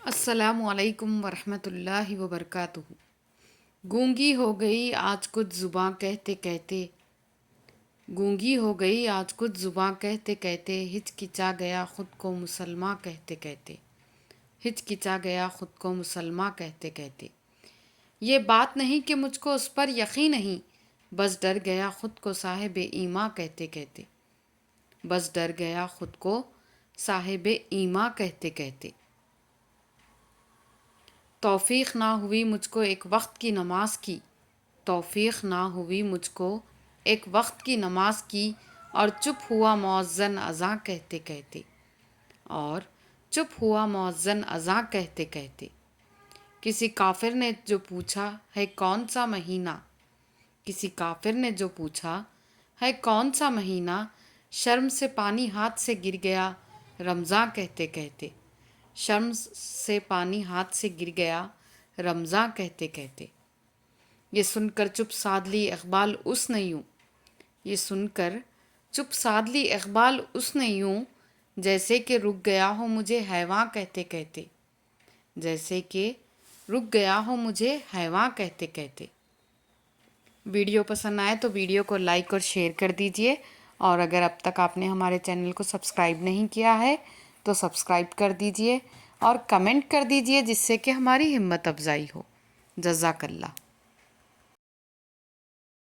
السلام علیکم ورحمۃ اللہ وبرکاتہ۔ گونگی ہو گئی آج کچھ زباں کہتے کہتے، گونگی ہو گئی آج کچھ زباں کہتے کہتے، ہچکچا گیا خود کو مسلماں کہتے کہتے، ہچکچا گیا خود کو مسلماں کہتے کہتے۔ یہ بات نہیں کہ مجھ کو اس پر یقین نہیں، بس ڈر گیا خود کو صاحب ایماں کہتے کہتے، بس ڈر گیا خود کو صاحب ایماں کہتے کہتے۔ توفیق نہ ہوئی مجھ کو ایک وقت کی نماز کی، توفیق نہ ہوئی مجھ کو ایک وقت کی نماز کی، اور چپ ہوا مؤذن اذاں کہتے کہتے، اور چپ ہوا مؤذن اذاں کہتے کہتے۔ کسی کافر نے جو پوچھا ہے کون سا مہینہ، کسی کافر نے جو پوچھا ہے کون سا مہینہ، شرم سے پانی ہاتھ سے گر گیا رمضاں کہتے کہتے، شرم سے پانی ہاتھ سے گر گیا رمضاں کہتے کہتے۔ یہ سن کر چپ سادھ لی اقبال اس نے یوں، یہ سن کر چپ سادھ لی اقبال اس نے یوں، جیسے کہ رک گیا ہو مجھے حیواں کہتے کہتے، جیسے کہ رک گیا ہو مجھے حیواں کہتے کہتے۔ ویڈیو پسند آئے تو ویڈیو کو لائک اور شیئر کر دیجئے، اور اگر اب تک آپ نے ہمارے چینل کو سبسکرائب نہیں کیا ہے تو سبسکرائب کر دیجئے اور کمنٹ کر دیجئے، جس سے کہ ہماری ہمت افزائی ہو۔ جزاک اللہ۔